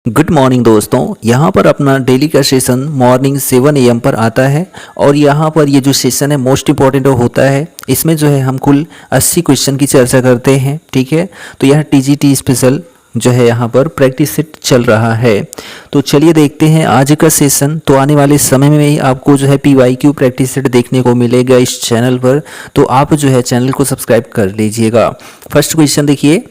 Good morning दोस्तों। यहाँ पर अपना डेली का सेशन मॉर्निंग 7 AM पर आता है और यहाँ पर ये जो सेशन है मोस्ट इम्पॉर्टेंट होता है। इसमें जो है हम कुल 80 क्वेश्चन की चर्चा करते हैं, ठीक है। तो यह TGT स्पेशल जो है यहाँ पर प्रैक्टिस सेट चल रहा है। तो चलिए देखते हैं आज का सेशन। तो आने वाले समय में ही आपको जो है PYQ प्रैक्टिस सेट देखने को मिलेगा इस चैनल पर, तो आप जो है चैनल को सब्सक्राइब कर लीजिएगा। फर्स्ट क्वेश्चन देखिए,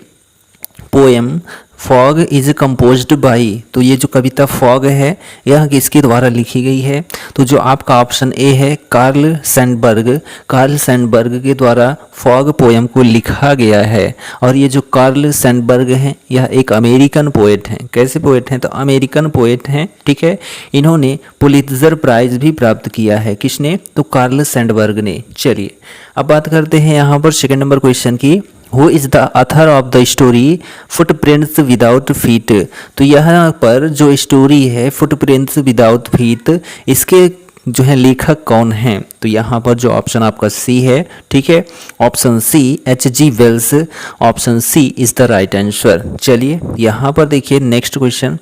poem fog is composed by. तो ये जो कविता फॉग है यह किसके द्वारा लिखी गई है? तो जो आपका ऑप्शन ए है कार्ल सैंडबर्ग के द्वारा फॉग पोएम को लिखा गया है। और ये जो कार्ल सैंडबर्ग हैं यह एक अमेरिकन पोएट हैं। कैसे पोएट हैं? तो अमेरिकन पोएट हैं, ठीक है। इन्होंने पुलित्जर प्राइज भी प्राप्त किया है। किसने? तो कार्ल सैंडबर्ग ने। चलिए अब बात करते हैं यहाँ पर सेकंड नंबर क्वेश्चन की। Who is the author of the story Footprints Without Feet? तो यहाँ पर जो स्टोरी है Footprints Without Feet, इसके जो है लेखक कौन हैं? तो यहाँ पर जो ऑप्शन आपका सी है, ठीक है। Option C H.G. Wells, option C is the right answer. चलिए यहाँ पर देखिए नेक्स्ट क्वेश्चन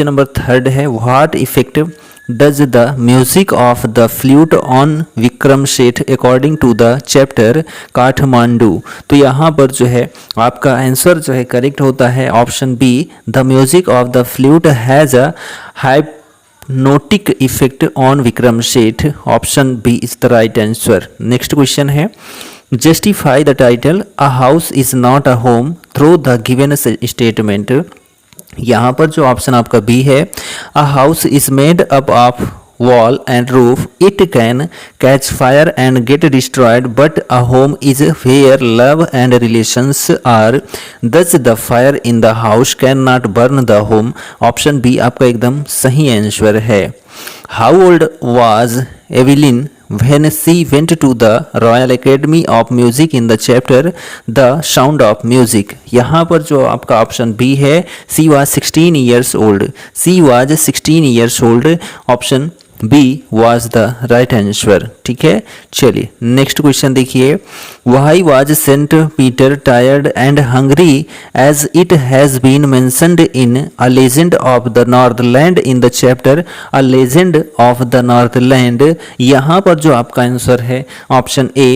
नंबर थर्ड है, what effect does the music of the flute on Vikram Seth according to the chapter Kathmandu? तो यहाँ पर जो है आपका आंसर जो है करेक्ट होता है option B, the music of the flute has a hypnotic effect on Vikram Seth. Option B is the right answer. Next question है, justify the title a house is not a home through the given statement. यहाँ पर जो option आपका B है, a house is made up of wall and roof, it can catch fire and get destroyed, but a home is where love and relations are, thus the fire in the house can not burn the home. Option B आपका एकदम सही answer है। How old was Evelyn when she went to the Royal Academy of Music in the chapter The Sound of Music? यहाँ पर जो आपका option B है, she was 16 years old। she was 16 years old। Option B was the right answer, ठीक है। चलिए next question देखिए, why was Saint Peter tired and hungry as it has been mentioned in A Legend of the Northland in the chapter A Legend of the Northland? यहाँ पर जो आपका answer है option A,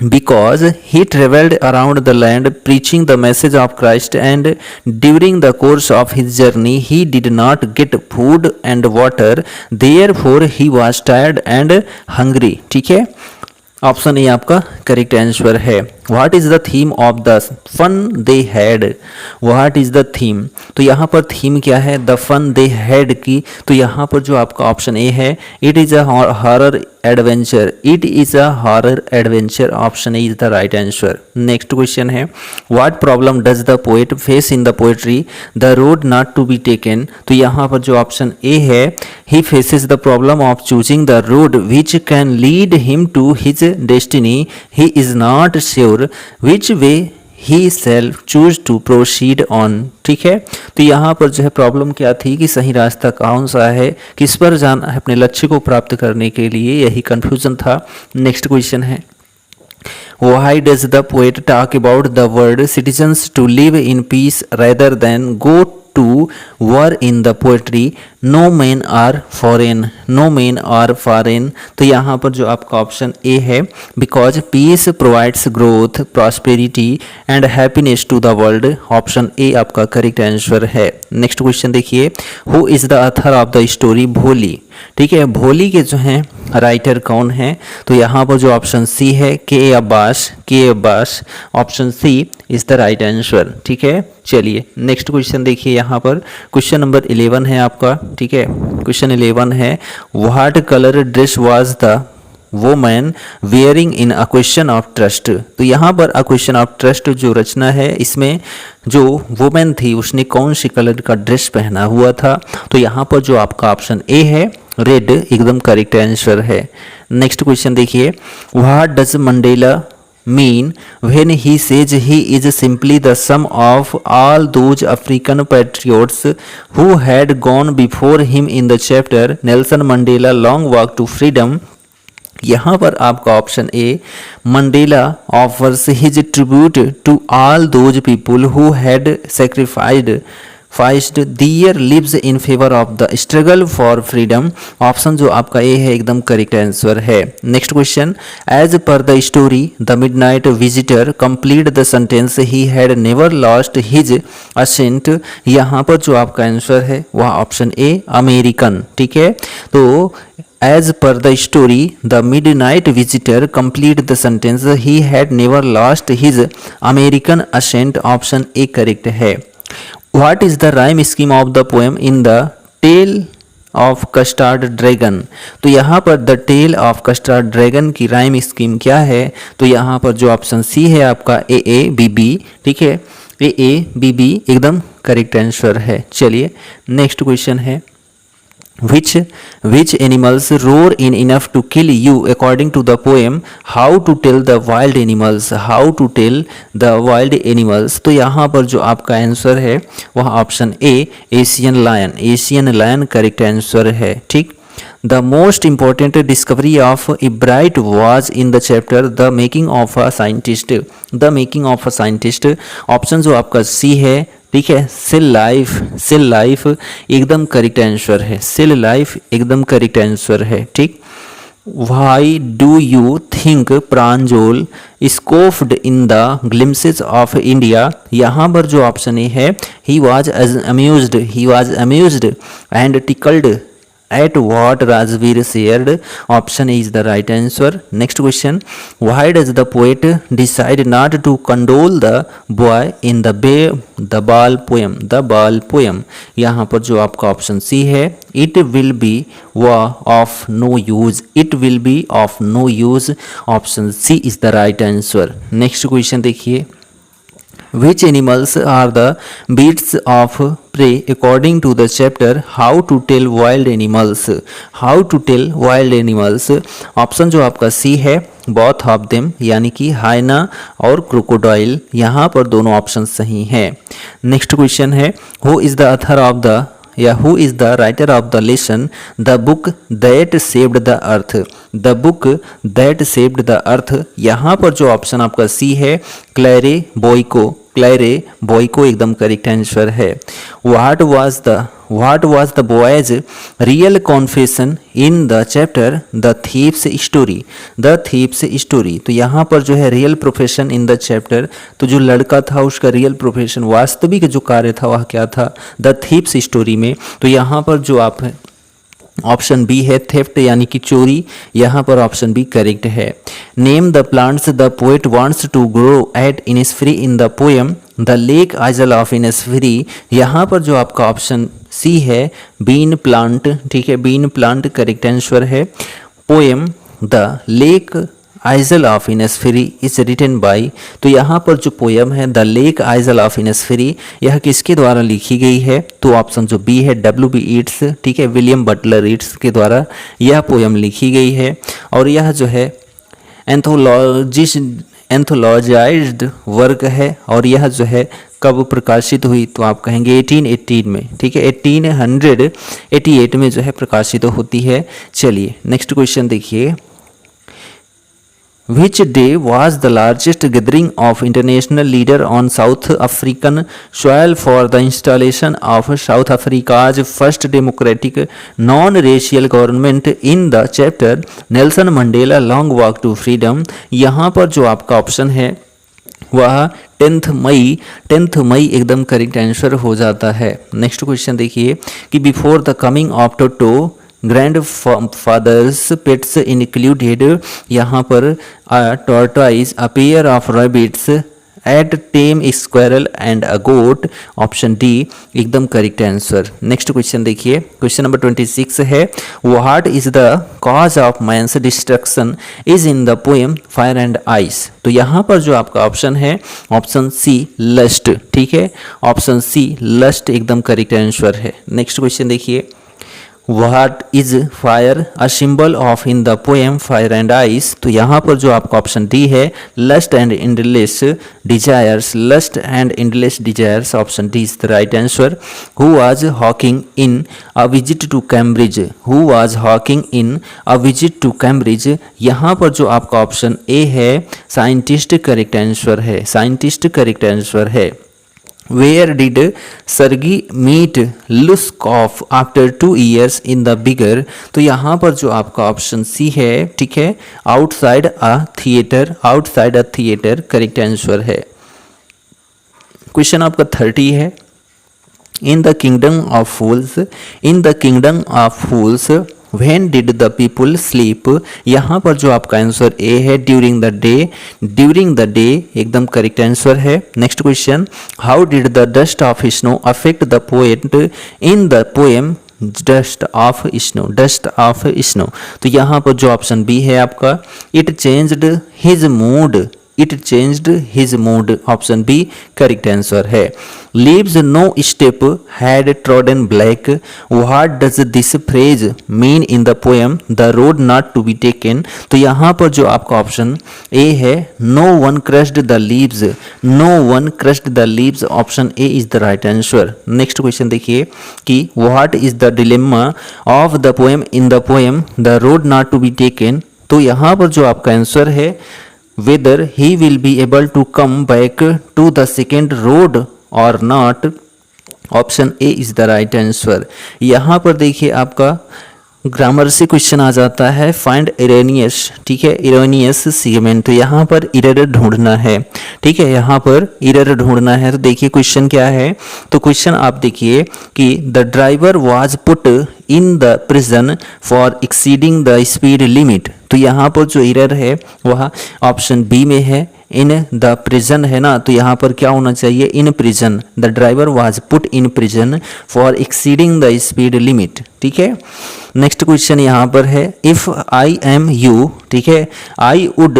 because he travelled around the land preaching the message of Christ, and during the course of his journey he did not get food and water, therefore he was tired and hungry, ठीक है। Option A आपका correct answer है। What is the theme of the fun they had? What is the theme? तो यहाँ पर theme क्या है? The fun they had की। तो यहाँ पर जो आपका ऑप्शन ए है, it is a horror adventure. It is a horror adventure. Option A is the right answer. Next question है, what problem does the poet face in the poetry the road not to be taken? तो यहाँ पर जो option A है, he faces the problem of choosing the road which can lead him to his destiny, he is not sure which way he self choose to proceed on, ठीक है। तो यहाँ पर जो है प्रॉब्लम क्या थी कि सही रास्ता कौन सा है, किस पर जाना है अपने लक्ष्य को प्राप्त करने के लिए, यही कंफ्यूजन था। नेक्स्ट क्वेश्चन है, why does the poet talk about the word citizens to live in peace rather than go to war in the poetry? No men are foreign, no men are foreign। तो यहाँ पर जो आपका option A है, because peace provides growth, prosperity and happiness to the world। Option A आपका correct answer है। Next question देखिए, who is the author of the story भोली? ठीक है, भोली के जो हैं राइटर कौन है? तो यहाँ पर जो ऑप्शन सी है, K Abbas. Option C is the right answer, ठीक है। चलिए नेक्स्ट क्वेश्चन देखिए, यहाँ पर क्वेश्चन नंबर 11 है आपका, ठीक है। क्वेश्चन 11 है, what colour dress was the woman wearing in a question of trust? तो यहाँ पर अ क्वेश्चन ऑफ ट्रस्ट जो रचना है, इसमें जो वोमैन थी उसने कौन सी कलर का ड्रेस पहना हुआ था? तो यहाँ पर जो आपका ऑप्शन ए है, रेड, एकदम करेक्ट आंसर है। नेक्स्ट क्वेश्चन देखिए, what does Mandela mean when he says he is simply the sum of all those African patriots who had gone before him in the chapter Nelson Mandela Long Walk to Freedom? यहाँ पर आपका option A, Mandela offers his tribute to all those people who had sacrificed first their lives in favour of the struggle for freedom. Option जो आपका A है एकदम correct answer है। Next question, as per the story the midnight visitor complete the sentence he had never lost his accent. यहाँ पर जो आपका answer है वह ऑप्शन ए अमेरिकन, ठीक है। तो as per the story the midnight visitor complete the sentence he had never lost his American accent, option A correct है। What is the rhyme scheme of the poem in the Tale of Custard Dragon? तो यहाँ पर the tale of custard dragon की rhyme scheme क्या है? तो यहाँ पर जो ऑप्शन सी है आपका ए बी बी, ठीक है, ए बी बी एकदम करेक्ट आंसर है। चलिए नेक्स्ट क्वेश्चन है, which animals roar in enough to kill you according to the poem how to tell the wild animals, how to tell the wild animals। तो यहाँ पर जो आपका answer है वह option A Asian lion, Asian lion correct answer है, ठीक। The most important discovery of Ebright was in the chapter The Making of a Scientist, The Making of a Scientist, option जो आपका सी है, ठीक है, cell life एकदम correct answer है, cell life एकदम करेक्ट आंसर है, ठीक। Why do you think Pranjol scoffed in the glimpses of India, यहाँ पर जो ऑप्शन ए है he was amused and tickled at what Rajveer shared, option A is the right answer. Next question, why does the poet decide not to condole the boy in the ball poem, the ball poem? यहाँ पर जो आपका option C है it will be of no use, it will be of no use, option C is the right answer. Next question देखिए, which animals are the beasts of prey according to the chapter how to tell wild animals, how to tell wild animals, option जो आपका C है both of them यानी कि हाइना और crocodile, यहाँ पर दोनों ऑप्शन सही हैं। नेक्स्ट क्वेश्चन है, who is the author of the या who is the writer of the lesson the book that saved the earth, the book that saved the earth, यहाँ पर जो ऑप्शन आपका सी है क्लैरे बोइको एकदम करेक्ट आंसर है। what was the boy's real confession in the chapter the thief's story, तो यहाँ पर जो है real profession in the chapter, तो जो लड़का था उसका रियल प्रोफेशन वास्तविक जो कार्य था वह क्या था द थीप्स स्टोरी में, तो यहाँ पर जो आप ऑप्शन बी है थेफ्ट यानी कि चोरी, यहाँ पर ऑप्शन बी करेक्ट है। Name the plants the poet wants to grow at Innisfree in the poem the lake isle of Innisfree, यहाँ पर जो आपका ऑप्शन सी है बीन प्लांट, ठीक है, बीन प्लांट करेक्ट आंसर है। Poem the lake isle of Innisfree is written by, तो यहाँ पर जो पोएम है the lake isle of Innisfree यह किसके द्वारा लिखी गई है? तो ऑप्शन जो बी है W.B. ईट्स, ठीक है, विलियम बटलर ईट्स के द्वारा यह पोएम लिखी गई है। और यह जो है एंथोलॉजाइज्ड वर्क है और यह जो है कब प्रकाशित हुई? तो आप कहेंगे 1818 में, ठीक है, 1888 में जो है प्रकाशित होती है। चलिए नेक्स्ट क्वेश्चन देखिए, Which day was the largest gathering of international leaders on South African soil for the installation of South Africa's first democratic non-racial government in the chapter Nelson Mandela Long Walk to Freedom? यहाँ पर जो आपका option है वह 10 मई एकदम correct answer हो जाता है। नेक्स्ट क्वेश्चन देखिए कि before the coming of Toto grandfathers pets included, यहाँ पर tortoise, a pair of rabbits, at tame squirrel and a goat, option D एकदम करेक्ट आंसर। नेक्स्ट क्वेश्चन देखिए, क्वेश्चन नंबर 26 है, what is the cause of man's destruction is in the poem fire and ice? तो यहाँ पर जो आपका option है option सी lust, ठीक है, ऑप्शन सी लस्ट एकदम करेक्ट आंसर है। नेक्स्ट क्वेश्चन देखिए, What is fire a symbol of in the poem Fire and Ice? तो यहाँ पर जो आपका ऑप्शन डी है lust and endless desires, lust and endless desires, option D is the right answer. Who was hawking in a visit to Cambridge? Who was hawking in a visit to Cambridge? यहाँ पर जो आपका option A है scientist correct answer है, scientist correct answer है। Where did Sergei meet Luskoff after 2 years in the bigger. तो यहाँ पर जो आपका ऑप्शन सी है, ठीक है, आउटसाइड अ थिएटर, आउटसाइड अ थिएटर करेक्ट आंसर है। क्वेश्चन आपका 30 है, in the kingdom of fools, in the kingdom of fools when did the people sleep. यहाँ पर जो आपका आंसर ए है, during the day, during the day एकदम करेक्ट आंसर है। Next question, how did the dust of snow affect the poet in the poem dust of snow, dust of snow. तो यहाँ पर जो ऑप्शन बी है आपका, it changed his mood, it changed his mood, option B correct answer है। Leaves no step had trodden black, what does this phrase mean in the poem the road not to be taken. तो यहाँ पर जो आपका option A है, no one crushed the leaves, no one crushed the leaves, option A is the right answer. Next question देखिए कि what is the dilemma of the poem in the poem the road not to be taken. तो यहाँ पर जो आपका answer है, whether he will be able to come back to the second road or not, option A is the right answer. यहाँ पर देखिए आपका ग्रामर से क्वेश्चन आ जाता है, फाइंड इरेनियस, ठीक है, इरेनियस सीगमेंट। तो यहाँ पर इरर ढूंढना है, ठीक है, यहाँ पर इरर ढूंढना है। तो देखिए क्वेश्चन क्या है, तो क्वेश्चन आप देखिए कि the driver was put in the prison for exceeding the speed limit. तो यहाँ पर जो इरर है वह ऑप्शन बी में है, इन द प्रिजन है ना, तो यहाँ पर क्या होना चाहिए, in prison, the driver was put in prison for exceeding the speed limit, ठीक है। नेक्स्ट क्वेश्चन यहाँ पर है, इफ आई एम यू, ठीक है, I would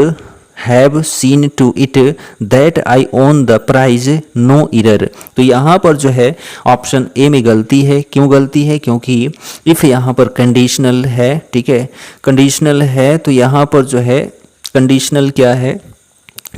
have seen to it that I won the prize, no error. तो यहाँ पर जो है ऑप्शन ए में गलती है। क्यों गलती है, क्योंकि इफ यहाँ पर कंडीशनल है, ठीक है, कंडीशनल है, तो यहाँ पर जो है कंडीशनल क्या है,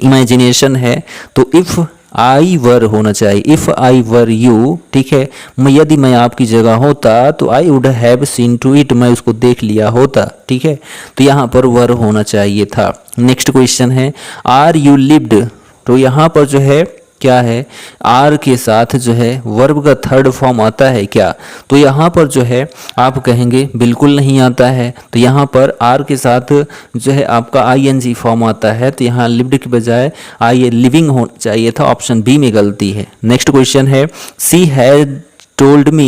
इमेजिनेशन है, तो इफ आई वर होना चाहिए, इफ आई वर यू, ठीक है, यदि मैं आपकी जगह होता तो I would have seen to it, मैं उसको देख लिया होता, ठीक है, तो यहाँ पर वर होना चाहिए था। नेक्स्ट क्वेश्चन है, आर यू लिव्ड। तो यहाँ पर जो है क्या है, आर के साथ जो है वर्ब का थर्ड फॉर्म आता है क्या, तो यहाँ पर जो है आप कहेंगे बिल्कुल नहीं आता है। तो यहाँ पर आर के साथ जो है आपका आईएनजी फॉर्म आता है, तो यहाँ लिव्ड के बजाय आई लिविंग होना चाहिए था, ऑप्शन बी में गलती है। नेक्स्ट क्वेश्चन है, she had told me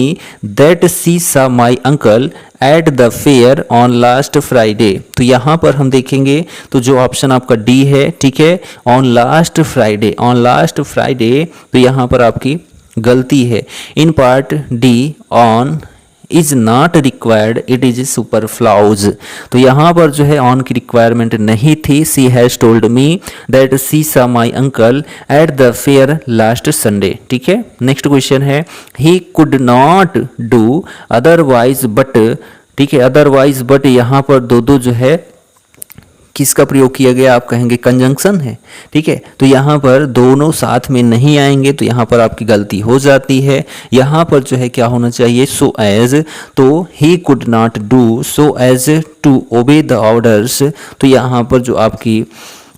that she saw my uncle at the fair on last Friday। तो यहाँ पर हम देखेंगे तो जो ऑप्शन आपका डी है, ठीक है, on last Friday, on last Friday, तो यहाँ पर आपकी गलती है। In part D on is not required, it is superfluous. तो यहाँ पर जो है ऑन की रिक्वायरमेंट नहीं थी। सी हैज टोल्ड मी दैट सी सा my uncle at the fair last Sunday, ठीक है। नेक्स्ट क्वेश्चन है, ही could not do otherwise but, ठीक है, अदरवाइज बट, यहाँ पर दो जो है किसका प्रयोग किया गया, आप कहेंगे कंजंक्शन है, ठीक है, तो यहाँ पर दोनों साथ में नहीं आएंगे, तो यहाँ पर आपकी गलती हो जाती है। यहाँ पर जो है क्या होना चाहिए, सो एज, तो he could not do so as to obey the orders. तो यहाँ पर जो आपकी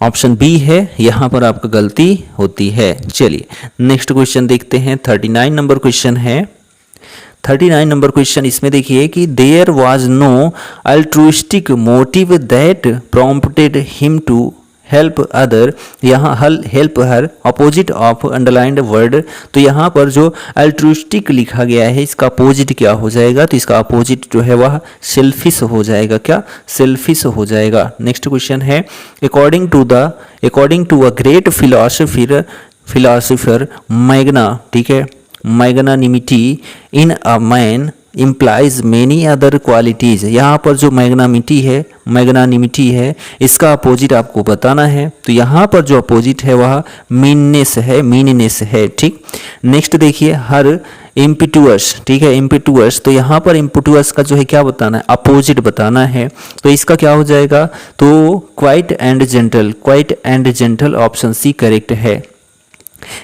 ऑप्शन बी है, यहाँ पर आपका गलती होती है। चलिए नेक्स्ट क्वेश्चन देखते हैं, 39 नंबर क्वेश्चन है। 39 नंबर क्वेश्चन, इसमें देखिए कि there was no altruistic motive that prompted him to help other. यहाँ help her opposite of underlined word. तो यहाँ पर जो अल्ट्रुइस्टिक लिखा गया है इसका अपोजिट क्या हो जाएगा, तो इसका अपोजिट जो है वह सेल्फिश हो जाएगा। क्या, सेल्फिश हो जाएगा। नेक्स्ट क्वेश्चन है, according to a great philosopher magna, ठीक है, magnanimity in a man implies many other qualities. यहाँ पर जो मैग्नानिमिटी है इसका अपोजिट आपको बताना है। तो यहाँ पर जो अपोजिट है वह मीननेस है, ठीक। नेक्स्ट देखिए, हर इम्पिटुअस, ठीक है, इम्पिटुअस। तो यहाँ पर इम्पिटुअस का जो है क्या बताना है, अपोजिट बताना है। तो इसका क्या हो जाएगा, तो quiet and gentle, option C correct है।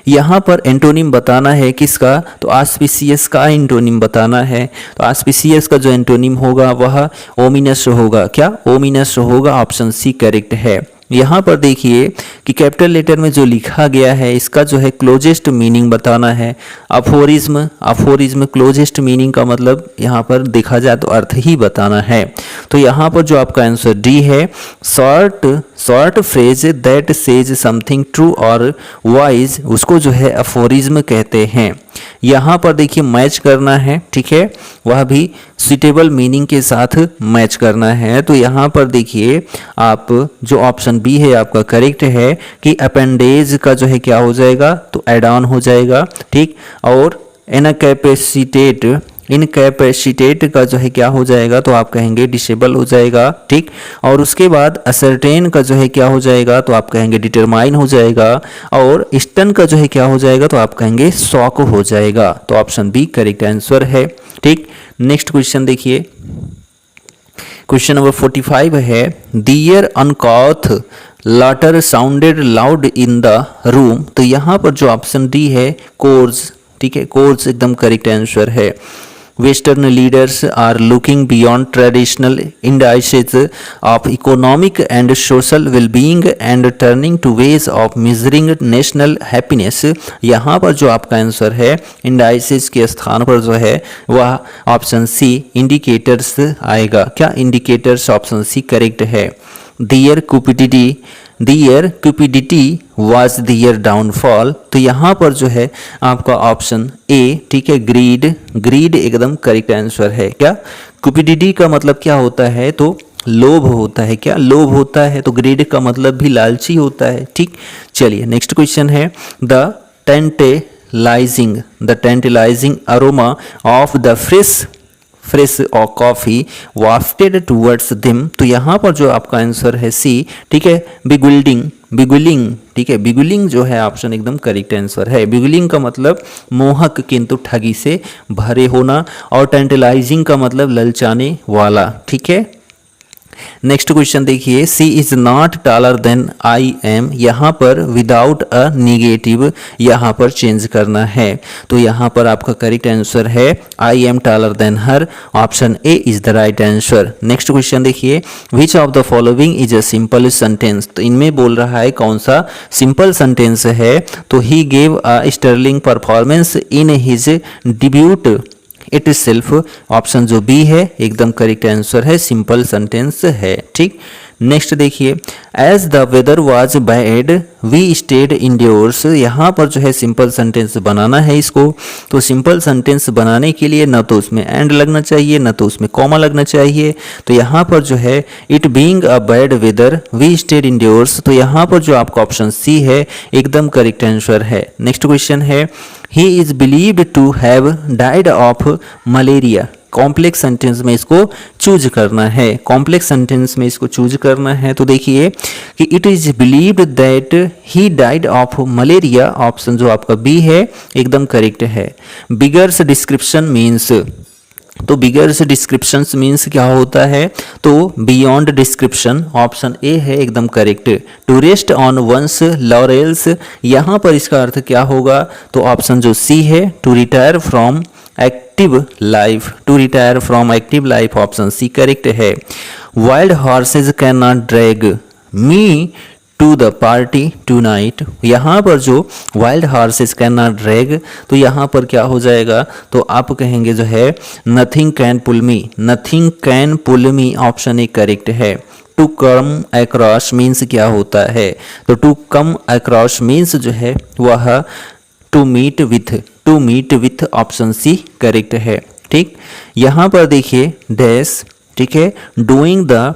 यहाँ पर एंटोनिम बताना है किसका, तो ऑस्पिशियस का एंटोनिम बताना है। तो ऑस्पिशियस का जो एंटोनिम होगा वह ओमिनस होगा। क्या, ओमिनस होगा, ऑप्शन सी करेक्ट है। यहाँ पर देखिए कि कैपिटल लेटर में जो लिखा गया है इसका जो है क्लोजेस्ट मीनिंग बताना है। अफोरिज्म, अफोरिज्म क्लोजेस्ट मीनिंग का मतलब यहाँ पर देखा जाए तो अर्थ ही बताना है। तो यहाँ पर जो आपका आंसर डी है, short phrase that says something true और वाइज, उसको जो है अफोरिज्म कहते हैं। यहाँ पर देखिए मैच करना है, ठीक है, वह भी सुटेबल मीनिंग के साथ मैच करना है। तो यहाँ पर देखिए आप जो ऑप्शन बी है आपका करेक्ट है कि अपेंडेज का जो है क्या हो जाएगा, तो एड ऑन हो जाएगा, ठीक। और इनकैपेसिटेट का जो है क्या हो जाएगा, तो आप कहेंगे डिसेबल हो जाएगा, ठीक। और उसके बाद असर्टेन का जो है क्या हो जाएगा, तो आप कहेंगे डिटरमाइन हो जाएगा। और स्टन का जो है क्या हो जाएगा, तो आप कहेंगे शॉक हो जाएगा। तो ऑप्शन बी करेक्ट आंसर है, ठीक। नेक्स्ट क्वेश्चन देखिए, क्वेश्चन नंबर 45 है, their uncouth laughter sounded loud in the room. तो यहाँ पर जो ऑप्शन डी है कोर्स, ठीक है, कोर्स एकदम करेक्ट आंसर है। Western leaders are looking beyond traditional indices of economic and social well-being and turning to ways of measuring national happiness। यहाँ पर जो आपका आंसर है इंडाइसिस के स्थान पर जो है वह ऑप्शन सी इंडिकेटर्स आएगा। क्या इंडिकेटर्स, ऑप्शन सी करेक्ट है। दियर क्यूपिडिटी वाज दियर डाउनफॉल। तो यहाँ पर जो है आपका ऑप्शन ए, ठीक है, ग्रीड एकदम करेक्ट आंसर है। क्या क्यूपिडिटी का मतलब क्या होता है, तो लोभ होता है। क्या लोभ होता है, तो ग्रीड का मतलब भी लालची होता है, ठीक। चलिए नेक्स्ट क्वेश्चन है, the tantalising aroma of the fresh और कॉफी वाफ्टेड टूवर्ड्स देम। तो यहाँ पर जो आपका आंसर है सी, ठीक है, बिगुलिंग, ठीक है, बिगुलिंग जो है ऑप्शन एकदम करेक्ट आंसर है। बिगुलिंग का मतलब मोहक किंतु ठगी से भरे होना, और टेंटलाइजिंग का मतलब ललचाने वाला, ठीक है। नेक्स्ट क्वेश्चन देखिए, she is not taller than I am. यहाँ पर विदाउट अ निगेटिव यहाँ पर चेंज करना है। तो यहाँ पर आपका करेक्ट आंसर है I am taller than her, option A is the right answer. Next question देखिए, which of the following is a simple sentence. तो इनमें बोल रहा है कौन सा सिंपल सेंटेंस है, तो he gave a sterling performance in his debut itself, option जो बी है एकदम करेक्ट आंसर है, सिंपल सेंटेंस है, ठीक। नेक्स्ट देखिए, as the weather was bad we stayed indoors. यहाँ पर जो है सिंपल सेंटेंस बनाना है इसको। तो सिंपल सेंटेंस बनाने के लिए न तो उसमें एंड लगना चाहिए, न तो उसमें कॉमा लगना चाहिए। तो यहाँ पर जो है it being a bad weather we stayed indoors. तो यहाँ पर जो आपका ऑप्शन सी है एकदम करेक्ट आंसर है। नेक्स्ट क्वेश्चन है, he is believed to have died of malaria. Complex sentence में इसको चूज करना है, कॉम्प्लेक्स सेंटेंस में इसको चूज करना है। तो देखिए कि it is believed that he died of malaria, option जो आपका बी है एकदम करेक्ट है। बिगर्स डिस्क्रिप्शन मीन्स, तो बिगर्स डिस्क्रिप्शन मीन्स क्या होता है, तो बियॉन्ड डिस्क्रिप्शन, ऑप्शन ए है एकदम correct. To rest on one's laurels, यहाँ पर इसका अर्थ क्या होगा, तो ऑप्शन जो सी है to retire from active life, option C correct है। Wild horses can not drag me to the party tonight. यहाँ पर जो wild horses can not drag, तो यहाँ पर क्या हो जाएगा, तो आप कहेंगे जो है nothing can pull me, option A correct है। टू कम अक्रॉस मीन्स क्या होता है, तो टू कम अक्रॉस मीन्स जो है वह to meet with, option C correct है, ठीक। यहाँ पर देखिए डैश, ठीक है, doing the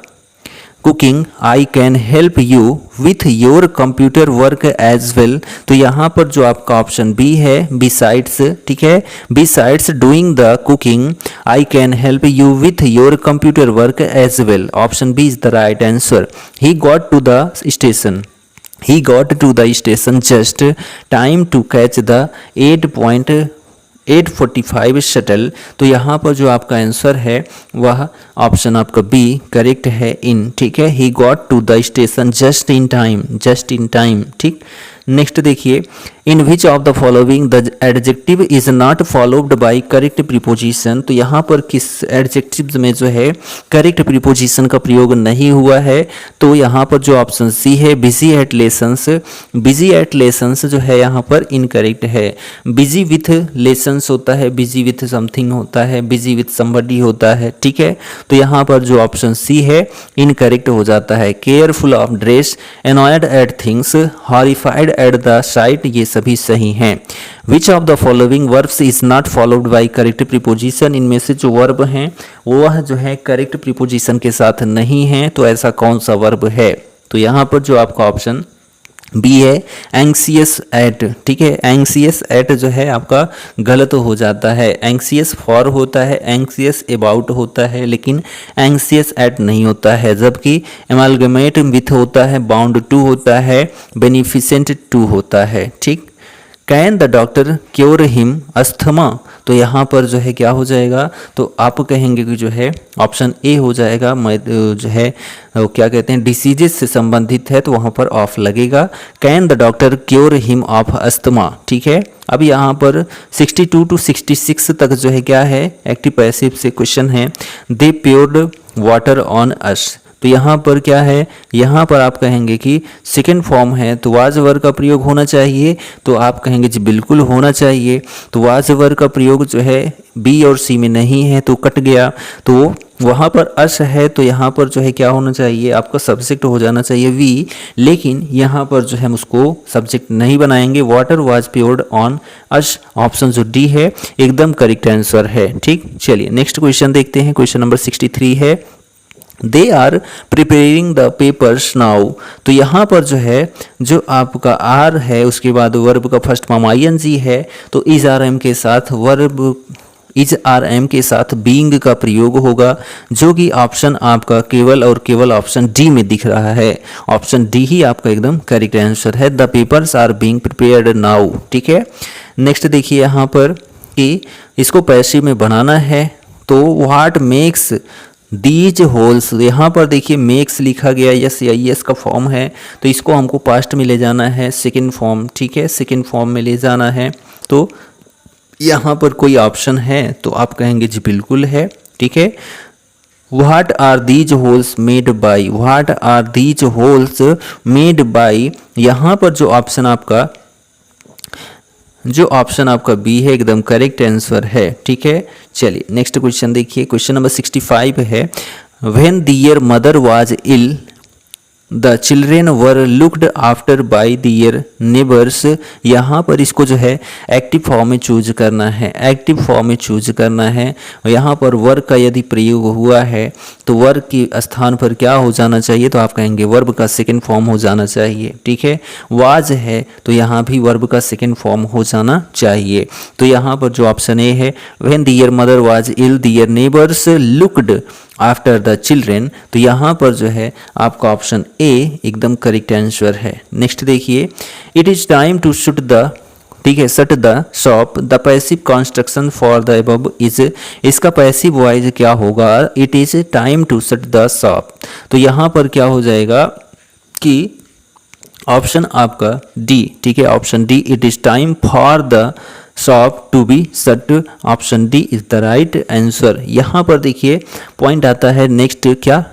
cooking I can help you with your computer work as well. तो यहाँ पर जो आपका ऑप्शन बी है बिसाइड्स, ठीक है, besides doing the cooking I can help you with your computer work as well, option B is the right answer. He got to the station just time to catch the 8:45 shuttle. तो यहाँ पर जो आपका answer है वह option आपका B correct है in, ठीक है। He got to the station just in time, ठीक। नेक्स्ट देखिए, in which of the following the adjective is not followed by correct preposition. तो यहाँ पर किस एडजेक्टिव में जो है करेक्ट प्रीपोजिशन का प्रयोग नहीं हुआ है। तो यहाँ पर जो ऑप्शन सी है busy at lessons, busy at lessons जो है यहाँ पर इनकरेक्ट है। बिजी विथ लेसन्स होता है, बिजी विथ समथिंग होता है, बिजी विथ समबडी होता है, ठीक है। तो यहाँ पर जो ऑप्शन सी है इनकरेक्ट हो जाता है। Careful of dress, annoyed at things, horrified at the site, ये सभी सही हैं। विच of the following verbs is not followed by correct preposition, इनमें से जो वर्ब हैं वह जो है करेक्ट प्रीपोजिशन के साथ नहीं है। तो ऐसा कौन सा वर्ब है? तो यहाँ पर जो आपका ऑप्शन बी है एंग्सियस एट, ठीक है। एंग्सियस एट जो है आपका गलत हो जाता है। एंग्सियस फॉर होता है, एंग्सियस अबाउट होता है, लेकिन एंग्सियस एट नहीं होता है। जबकि एमालगमेट विथ होता है, बाउंड टू होता है, बेनिफिसेंट टू होता है, ठीक। Can the doctor cure him asthma, तो यहाँ पर जो है क्या हो जाएगा? तो आप कहेंगे कि जो है ऑप्शन ए हो जाएगा। जो है क्या कहते हैं डिसीजेस से संबंधित है, तो वहाँ पर ऑफ लगेगा। Can the doctor cure him of asthma, ठीक है। अब यहाँ पर 62 to 66 तक जो है क्या है एक्टिव पैसिव से क्वेश्चन है। दे प्योर्ड वाटर ऑन अस, तो यहाँ पर क्या है, यहाँ पर आप कहेंगे कि सेकेंड फॉर्म है तो वाज वर्ब का प्रयोग होना चाहिए। तो आप कहेंगे जी बिल्कुल होना चाहिए। तो वाज वर्ब का प्रयोग जो है बी और सी में नहीं है तो कट गया। तो वहाँ पर अस है, तो यहाँ पर जो है क्या होना चाहिए आपका सब्जेक्ट हो जाना चाहिए वी, लेकिन यहाँ पर जो है हम उसको सब्जेक्ट नहीं बनाएंगे। Water was poured on us, option जो डी है एकदम करेक्ट आंसर है, ठीक। चलिए नेक्स्ट क्वेश्चन देखते हैं। क्वेश्चन नंबर 63 है they are preparing the papers now, तो यहाँ पर जो है जो आपका आर है उसके बाद वर्ब का फर्स्ट फॉर्म आईएनजी है, तो इज आर एम के साथ वर्ब इज आर एम के साथ बीइंग का प्रयोग होगा, जो कि ऑप्शन आपका केवल और केवल ऑप्शन डी में दिख रहा है। ऑप्शन डी ही आपका एकदम करेक्ट आंसर है। The papers are being prepared now, ठीक है। नेक्स्ट देखिए यहाँ पर कि इसको पैसिव में बनाना है, तो व्हाट मेक्स दीज होल्स, यहाँ पर देखिए मेक्स लिखा गया, यस या यस का फॉर्म है, तो इसको हमको पास्ट में ले जाना है, सेकंड फॉर्म, ठीक है, सेकंड फॉर्म में ले जाना है। तो यहाँ पर कोई ऑप्शन है तो आप कहेंगे जी बिल्कुल है, ठीक है। What are these holes made by, what are these holes made by, यहाँ पर जो ऑप्शन आपका बी है एकदम करेक्ट आंसर है, ठीक है। चलिए नेक्स्ट क्वेश्चन देखिए। क्वेश्चन नंबर 65 है when their mother was ill the children were looked after by their neighbours, यहाँ पर इसको जो है एक्टिव फॉर्म में चूज करना है, एक्टिव फॉर्म में चूज करना है। यहाँ पर वर्ब का यदि प्रयोग हुआ है तो वर्ब के स्थान पर क्या हो जाना चाहिए? तो आप कहेंगे वर्ब का सेकंड फॉर्म हो जाना चाहिए, ठीक है। वाज है तो यहाँ भी वर्ब का सेकंड फॉर्म हो जाना चाहिए। तो यहाँ पर जो ऑप्शन ए है when their mother was ill their neighbours looked after the children, तो यहाँ पर जो है आपका ऑप्शन ए एकदम करेक्ट आंसर है। नेक्स्ट देखिए it is time to shut the, ठीक है, shut the shop, the passive construction for the above is, इसका पैसिव वॉइस क्या होगा? It is time to shut the shop, तो यहाँ पर क्या हो जाएगा कि ऑप्शन आपका डी, ठीक है, option D it is time for the shop to be shut, option D is the right answer. यहाँ पर देखिए पॉइंट आता है नेक्स्ट क्या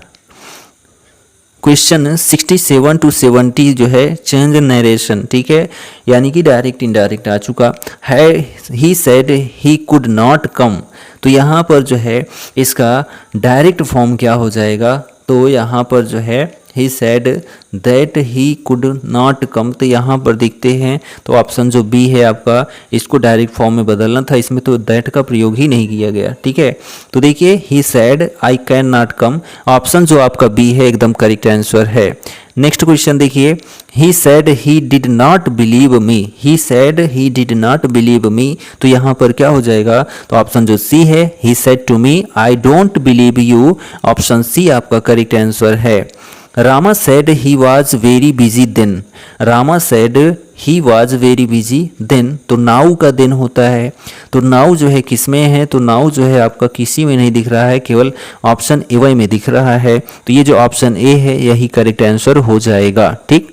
क्वेश्चन 67 to 70 जो है चेंज नरेशन, ठीक है, यानी कि डायरेक्ट इनडायरेक्ट आ चुका है। He said he could not come, तो यहाँ पर जो है इसका डायरेक्ट फॉर्म क्या हो जाएगा? तो यहाँ पर जो है he said that he could not come, तो यहाँ पर देखते हैं तो ऑप्शन जो बी है आपका इसको डायरेक्ट फॉर्म में बदलना था, इसमें तो दैट का प्रयोग ही नहीं किया गया, ठीक है। तो देखिए he said I can not come, option जो आपका बी है एकदम करेक्ट आंसर है। नेक्स्ट क्वेश्चन देखिए he said he did not believe me, he said he did not believe me, तो यहाँ पर क्या हो जाएगा? तो ऑप्शन जो सी है he said to me I don't believe you, option C आपका करेक्ट आंसर है। Rama said he was very busy then, Rama said he was very busy then, तो नाउ का दिन होता है, तो नाउ जो है किस में है? तो नाउ जो है आपका किसी में नहीं दिख रहा है, केवल ऑप्शन ए वाई में दिख रहा है, तो ये जो ऑप्शन ए है यही करेक्ट आंसर हो जाएगा, ठीक।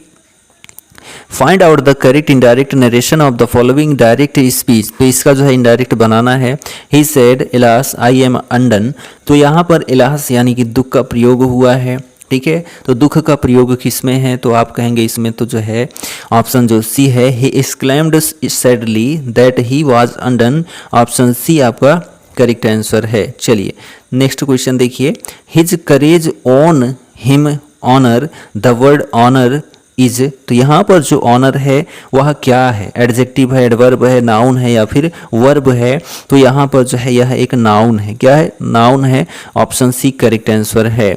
Find out the correct indirect narration of the following direct speech. तो इसका जो है इनडायरेक्ट बनाना है। He said alas I am undone. तो यहाँ पर इलास यानी कि दुख का प्रयोग हुआ है, ठीक है। तो दुख का प्रयोग किस में है, तो आप कहेंगे इसमें तो जो है ऑप्शन जो सी है, he exclaimed sadly that he was undone. Option C आपका करेक्ट आंसर है। चलिए नेक्स्ट क्वेश्चन देखिए, his courage won him honour. The word honour is. तो यहाँ पर जो ऑनर है वह क्या है, एडजेक्टिव है, एडवर्ब है, नाउन है या फिर वर्ब है। तो यहाँ पर जो है यह एक नाउन है। क्या है, नाउन है। ऑप्शन सी करेक्ट आंसर है।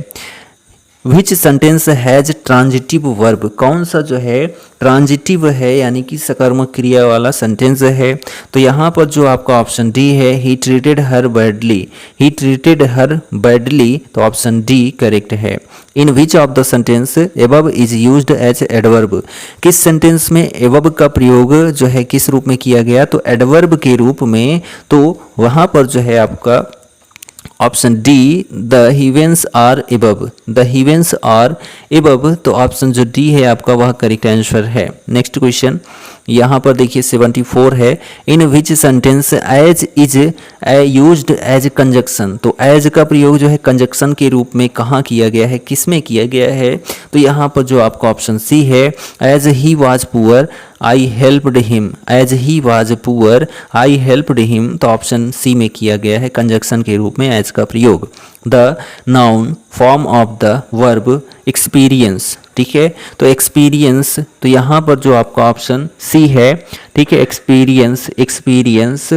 विच सेंटेंस हैज ट्रांजिटिव वर्ब। कौन सा जो है ट्रांजिटिव है यानी कि सकर्मक क्रिया वाला सेंटेंस है। तो यहाँ पर जो आपका ऑप्शन डी है, he treated her badly. He treated her badly. तो ऑप्शन डी करेक्ट है। In which of the sentence above is used as adverb. किस सेंटेंस में एबव का प्रयोग जो है किस रूप में किया गया, तो एडवर्ब के रूप में। तो वहाँ पर जो है आपका option D, the heavens are above. The heavens are above. तो ऑप्शन जो डी है आपका वह करेक्ट आंसर है। नेक्स्ट क्वेश्चन यहाँ पर देखिए 74 है, in which sentence as is used as conjunction. तो एज का प्रयोग जो है कंजक्शन के रूप में कहाँ किया गया है, किस में किया गया है। तो यहाँ पर जो आपका ऑप्शन सी है, as he was poor I helped him. As he was poor I helped him. तो ऑप्शन सी में किया गया है कंजक्शन के रूप में एज का प्रयोग। The noun form of the verb experience, ठीक है। तो एक्सपीरियंस, तो यहाँ पर जो आपका ऑप्शन सी है, ठीक है, एक्सपीरियंस। एक्सपीरियंस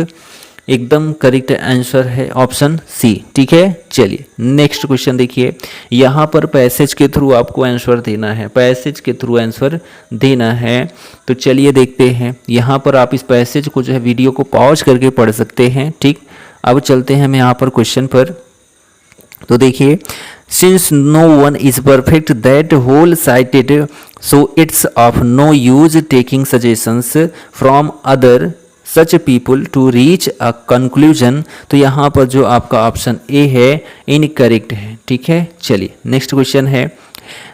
एकदम करेक्ट आंसर है, ऑप्शन सी, ठीक है। चलिए नेक्स्ट क्वेश्चन देखिए, यहाँ पर पैसेज के थ्रू आपको आंसर देना है। पैसेज के थ्रू आंसर देना है। तो चलिए देखते हैं, यहाँ पर आप इस पैसेज को जो है वीडियो को पॉज करके पढ़ सकते हैं, ठीक। अब चलते हैं हम यहाँ पर क्वेश्चन पर। तो देखिए, since no one is perfect that whole sighted, so it's of no use taking suggestions from other such people to reach a conclusion. तो यहाँ पर जो आपका ऑप्शन ए है इनकरेक्ट है, ठीक है। चलिए नेक्स्ट क्वेश्चन है,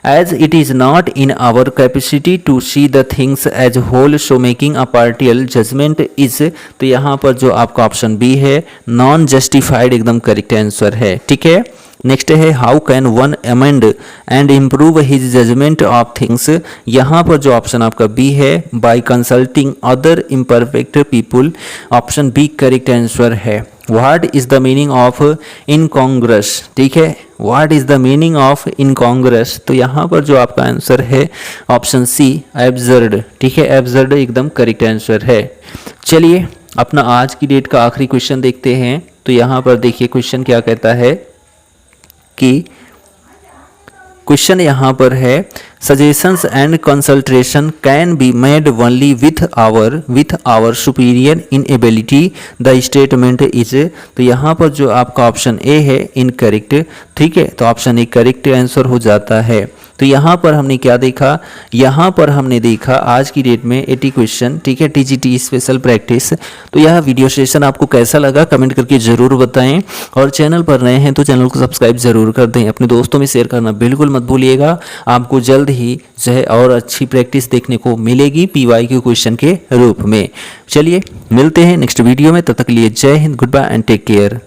as it is not in our capacity to see the things as whole so making a partial judgement is. तो यहाँ पर जो आपका ऑप्शन बी है नॉन जस्टिफाइड एकदम करेक्ट आंसर है, ठीक है। नेक्स्ट है, how can one amend and improve his judgement of things. यहाँ पर जो ऑप्शन आपका बी है, by consulting other imperfect people. Option B correct answer है। What is the meaning of incongruous, ठीक है। What is the meaning of incongruous. तो यहाँ पर जो आपका आंसर है ऑप्शन सी एब्सर्ड, ठीक है। एब्सर्ड एकदम करेक्ट आंसर है। चलिए अपना आज की डेट का आखिरी क्वेश्चन देखते हैं। तो यहाँ पर देखिए क्वेश्चन क्या कहता है कि क्वेश्चन यहाँ पर है, suggestions and consultation can be made only with our superior in ability. The statement is. तो यहाँ पर जो आपका ऑप्शन ए है इनकरेक्ट, ठीक है। तो ऑप्शन ए करेक्ट आंसर हो जाता है। तो यहाँ पर हमने क्या देखा, यहाँ पर हमने देखा आज की डेट में 80 क्वेश्चन, ठीक है, टीजीटी स्पेशल प्रैक्टिस। तो यह वीडियो सेशन आपको कैसा लगा कमेंट करके ज़रूर बताएं, और चैनल पर नए हैं तो चैनल को सब्सक्राइब ज़रूर कर दें। अपने दोस्तों में शेयर करना बिल्कुल मत भूलिएगा। आपको जल्द ही जो है और अच्छी प्रैक्टिस देखने को मिलेगी PYQ क्वेश्चन के रूप में। चलिए मिलते हैं नेक्स्ट वीडियो में, तब तक के लिए जय Hind, good bye and take care.